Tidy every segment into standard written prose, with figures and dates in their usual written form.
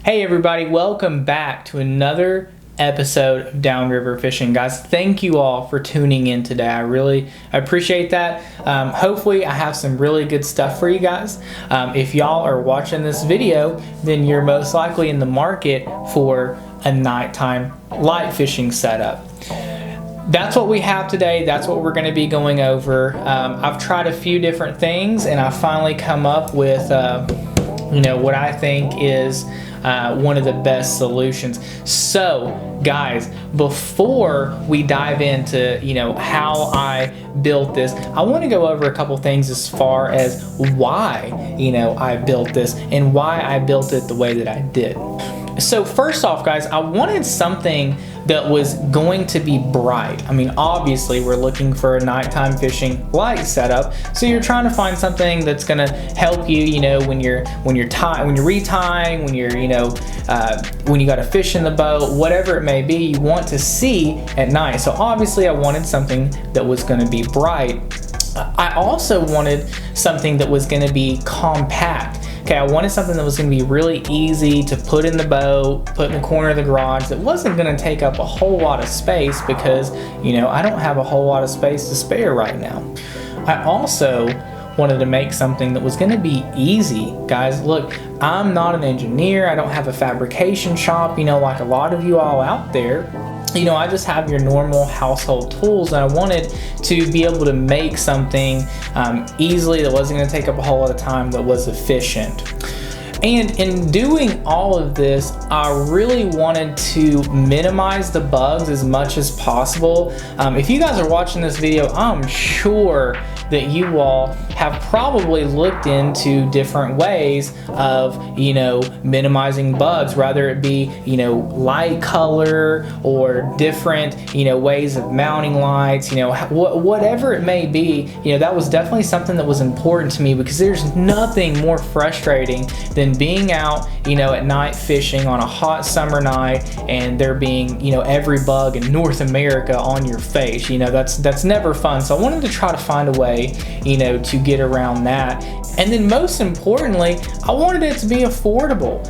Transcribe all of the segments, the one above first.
Hey everybody, welcome back to another episode of Downriver Fishing. Guys, thank you all for tuning in today. I appreciate that. Hopefully I have some really good stuff for you guys. If y'all are watching this video, then you're most likely in the market for a nighttime light fishing setup. That's what we have today. That's what we're going to be going over. I've tried a few different things and I've finally come up with what I think is one of the best solutions. So guys, before we dive into how I built this, I want to go over a couple things as far as why I built this and why I built it the way that I did. So first off, guys, I wanted something that was going to be bright. I mean, obviously we're looking for a nighttime fishing light setup, so you're trying to find something that's going to help you, when you're retying, when you got a fish in the boat, whatever it may be, you want to see at night. So obviously I wanted something that was going to be bright. I also wanted something that was going to be compact. Okay, I wanted something that was going to be really easy to put in the boat, put in the corner of the garage, that wasn't going to take up a whole lot of space because, I don't have a whole lot of space to spare right now. I also wanted to make something that was going to be easy. Guys, look, I'm not an engineer. I don't have a fabrication shop, like a lot of you all out there. I just have your normal household tools, and I wanted to be able to make something easily that wasn't going to take up a whole lot of time, that was efficient. And in doing all of this, I really wanted to minimize the bugs as much as possible. If you guys are watching this video, I'm sure that you all have probably looked into different ways of, minimizing bugs, whether it be, light color or different, ways of mounting lights, whatever it may be. That was definitely something that was important to me, because there's nothing more frustrating than being out, at night fishing on a hot summer night and there being, every bug in North America on your face. That's never fun. So I wanted to try to find a way, to get around that. And then most importantly, I wanted it to be affordable.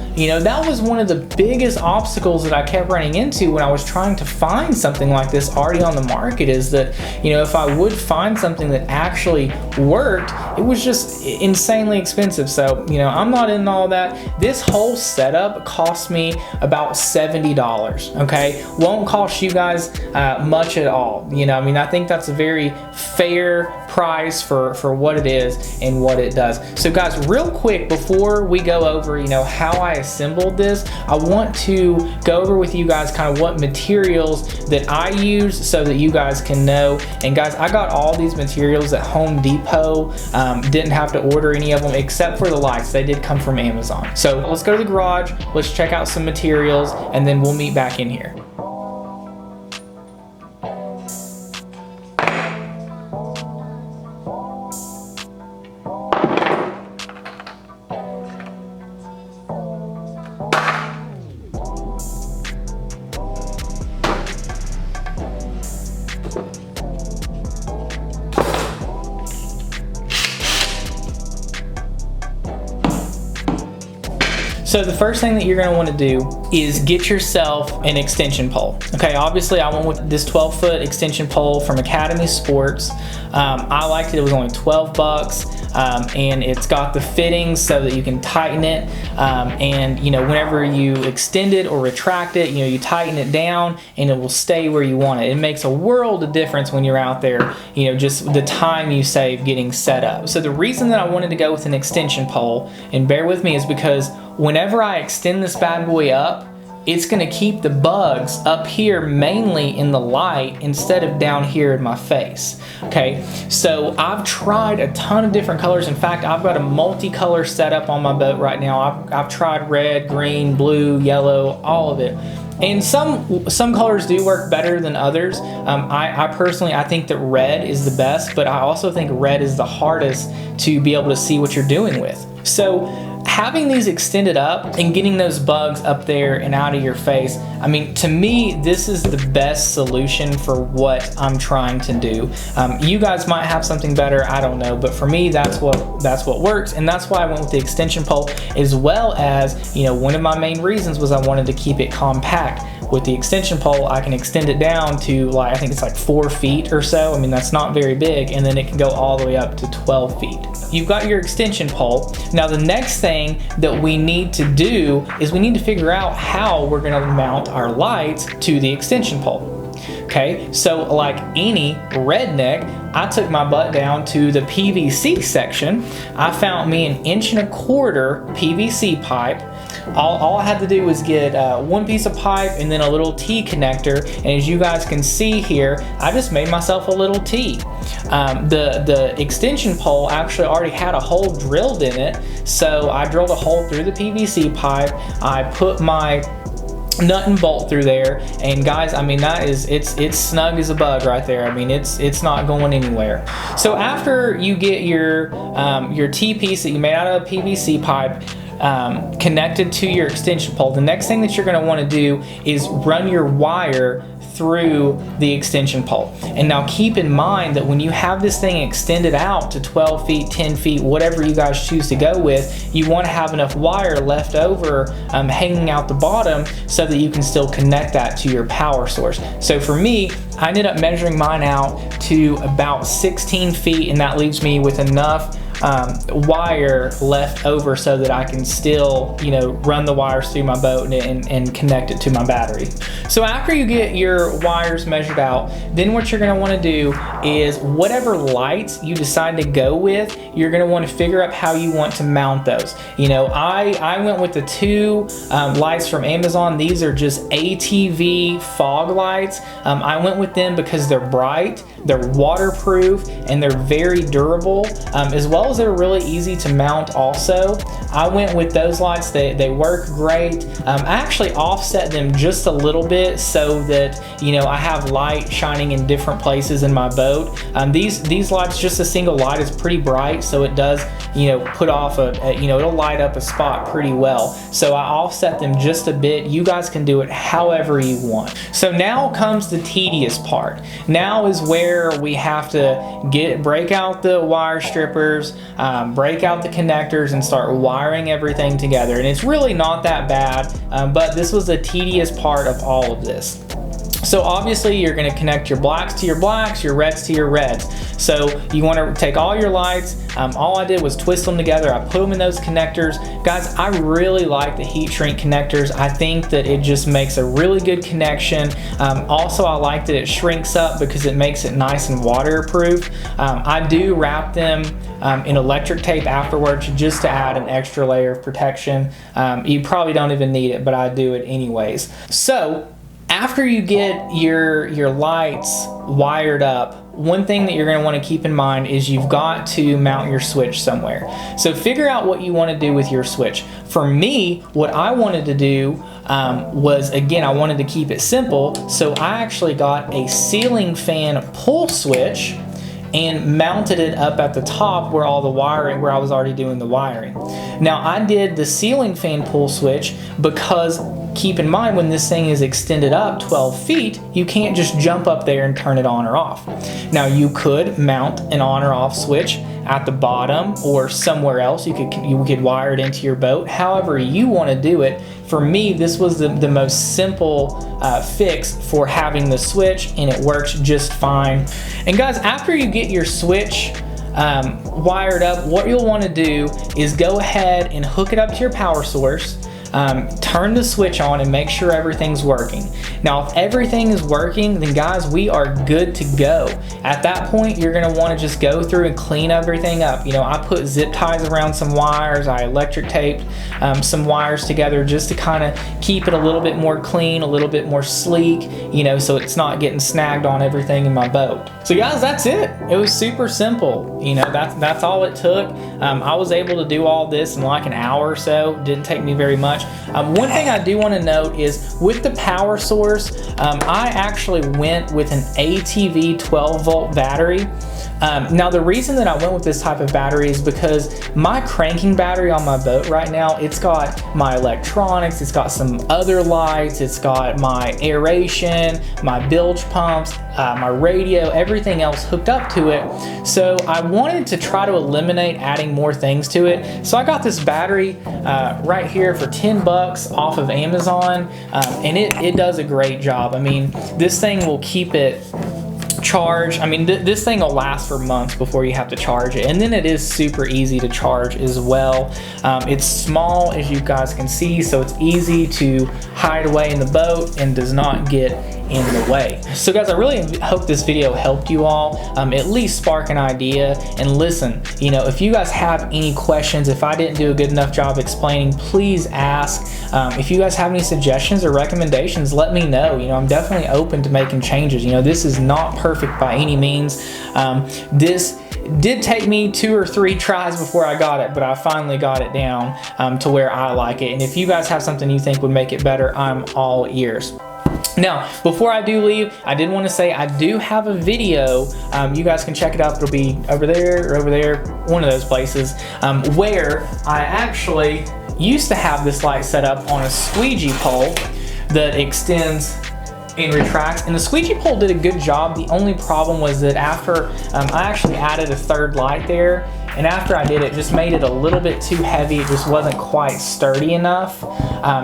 That was one of the biggest obstacles that I kept running into when I was trying to find something like this already on the market, is that, if I would find something that actually worked, it was just insanely expensive. So, I'm not in all that. This whole setup cost me about $70, okay? Won't cost you guys much at all. I think that's a very fair price for what it is and what it does. So guys, real quick, before we go over, how I assembled this, I want to go over with you guys kind of what materials that I use so that you guys can know. And guys, I got all these materials at Home Depot. Didn't have to order any of them except for the lights. They did come from Amazon. So let's go to the garage, let's check out some materials, and then we'll meet back in here. So the first thing that you're going to want to do is get yourself an extension pole. Okay, obviously I went with this 12-foot extension pole from Academy Sports. I liked it. It was only 12 bucks. And it's got the fittings so that you can tighten it. And whenever you extend it or retract it, you tighten it down and it will stay where you want it. It makes a world of difference when you're out there, just the time you save getting set up. So the reason that I wanted to go with an extension pole, and bear with me, is because whenever I extend this bad boy up, it's going to keep the bugs up here mainly in the light instead of down here in my face. Okay, so I've tried a ton of different colors. In fact, I've got a multicolor setup on my boat right now. I've tried red, green, blue, yellow, all of it. And some colors do work better than others. I personally think that red is the best, but I also think red is the hardest to be able to see what you're doing with. So having these extended up and getting those bugs up there and out of your face, I mean, to me, this is the best solution for what I'm trying to do. You guys might have something better, I don't know, but for me, that's what works, and that's why I went with the extension pole, as well as, you know, one of my main reasons was I wanted to keep it compact. With the extension pole, I can extend it down to, like, I think it's like 4 feet or so. I mean, that's not very big, and then it can go all the way up to 12 feet. You've got your extension pole. Now, the next thing that we need to do is we need to figure out how we're gonna mount our lights to the extension pole. Okay, so like any redneck, I took my butt down to the PVC section. I found me an 1.25 inch PVC pipe. All I had to do was get one piece of pipe and then a little T connector, and as you guys can see here, I just made myself a little T. The extension pole actually already had a hole drilled in it, so I drilled a hole through the PVC pipe. I put my nut and bolt through there, and guys, I mean, it's snug as a bug right there. I mean, it's not going anywhere. So after you get your T piece that you made out of a PVC pipe connected to your extension pole, the next thing that you're going to want to do is run your wire through the extension pole. And now keep in mind that when you have this thing extended out to 12 feet, 10 feet, whatever you guys choose to go with, you want to have enough wire left over hanging out the bottom so that you can still connect that to your power source. So for me, I ended up measuring mine out to about 16 feet, and that leaves me with enough wire left over so that I can still, you know, run the wires through my boat and connect it to my battery. So after you get your wires measured out, then what you're going to want to do is whatever lights you decide to go with, you're going to want to figure out how you want to mount those. You know, I went with the 2 lights from Amazon. These are just ATV fog lights. I went with them because they're bright, they're waterproof, and they're very durable, as well as they're really easy to mount also. I went with those lights. They work great. I actually offset them just a little bit so that, you know, I have light shining in different places in my boat. These lights, just a single light is pretty bright, so it does, you know, put off you know, it'll light up a spot pretty well. So I offset them just a bit. You guys can do it however you want. So now comes the tedious part. Now is where we have to break out the wire strippers, break out the connectors, and start wiring everything together. And it's really not that bad, but this was the tedious part of all of this. So obviously you're going to connect your blacks to your blacks, your reds to your reds. So you want to take all your lights. All I did was twist them together. I put them in those connectors. Guys, I really like the heat shrink connectors. I think that it just makes a really good connection. Also, I like that it shrinks up because it makes it nice and waterproof. I do wrap them in electric tape afterwards just to add an extra layer of protection. You probably don't even need it, but I do it anyways. So after you get your lights wired up, one thing that you're going to want to keep in mind is you've got to mount your switch somewhere. So figure out what you want to do with your switch. For me, what I wanted to do was, again, I wanted to keep it simple, so I actually got a ceiling fan pull switch and mounted it up at the top where all the wiring, where I was already doing the wiring. Now I did the ceiling fan pull switch because, keep in mind, when this thing is extended up 12 feet, you can't just jump up there and turn it on or off. Now you could mount an on or off switch at the bottom or somewhere else. You could wire it into your boat, however you want to do it. For me, this was the most simple fix for having the switch, and it works just fine. And guys, after you get your switch wired up, what you'll want to do is go ahead and hook it up to your power source. Turn the switch on and make sure everything's working. Now, if everything is working, then guys, we are good to go. At that point, you're going to want to just go through and clean everything up. You know, I put zip ties around some wires. I electric taped some wires together just to kind of keep it a little bit more clean, a little bit more sleek, you know, so it's not getting snagged on everything in my boat. So guys, that's it. It was super simple. You know, that's all it took. I was able to do all this in like an hour or so. Didn't take me very much. One thing I do want to note is with the power source, I actually went with an ATV 12 volt battery. Now the reason that I went with this type of battery is because my cranking battery on my boat right now, it's got my electronics, it's got some other lights, it's got my aeration, my bilge pumps, my radio, everything else hooked up to it. So I wanted to try to eliminate adding more things to it. So I got this battery right here for 10 bucks off of Amazon, and it does a great job. I mean, this thing will keep it charged. I mean, this thing will last for months before you have to charge it, and then it is super easy to charge as well. It's small, as you guys can see, so it's easy to hide away in the boat and does not get in the way. So guys, I really hope this video helped you all, at least spark an idea. And listen, you know, if you guys have any questions, if I didn't do a good enough job explaining, please ask. If you guys have any suggestions or recommendations, let me know. You know, I'm definitely open to making changes. You know, this is not perfect by any means. This did take me 2 or 3 tries before I got it, but I finally got it down to where I like it. And if you guys have something you think would make it better, I'm all ears. Now, before I do leave, I did want to say I do have a video. You guys can check it out. It'll be over there or over there, one of those places, where I actually used to have this light set up on a squeegee pole that extends and retracts, and the squeegee pole did a good job. The only problem was that after I actually added a third light there, and after I did it, just made it a little bit too heavy. It just wasn't quite sturdy enough.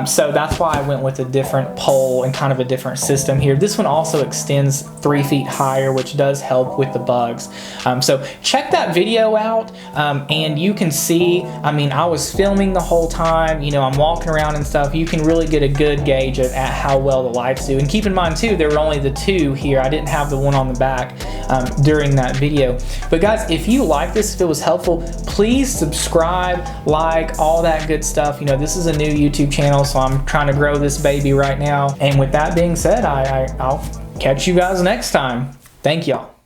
So that's why I went with a different pole and kind of a different system here. This one also extends 3 feet higher, which does help with the bugs. So check that video out, and you can see, I mean, I was filming the whole time, you know, I'm walking around and stuff. You can really get a good gauge at how well the lights do. And keep in mind too, there were only the 2 here. I didn't have the one on the back during that video. But guys, if you like this, if it was helpful, please subscribe, like, all that good stuff. You know, this is a new YouTube channel, so I'm trying to grow this baby right now. And with that being said, I'll catch you guys next time. Thank y'all.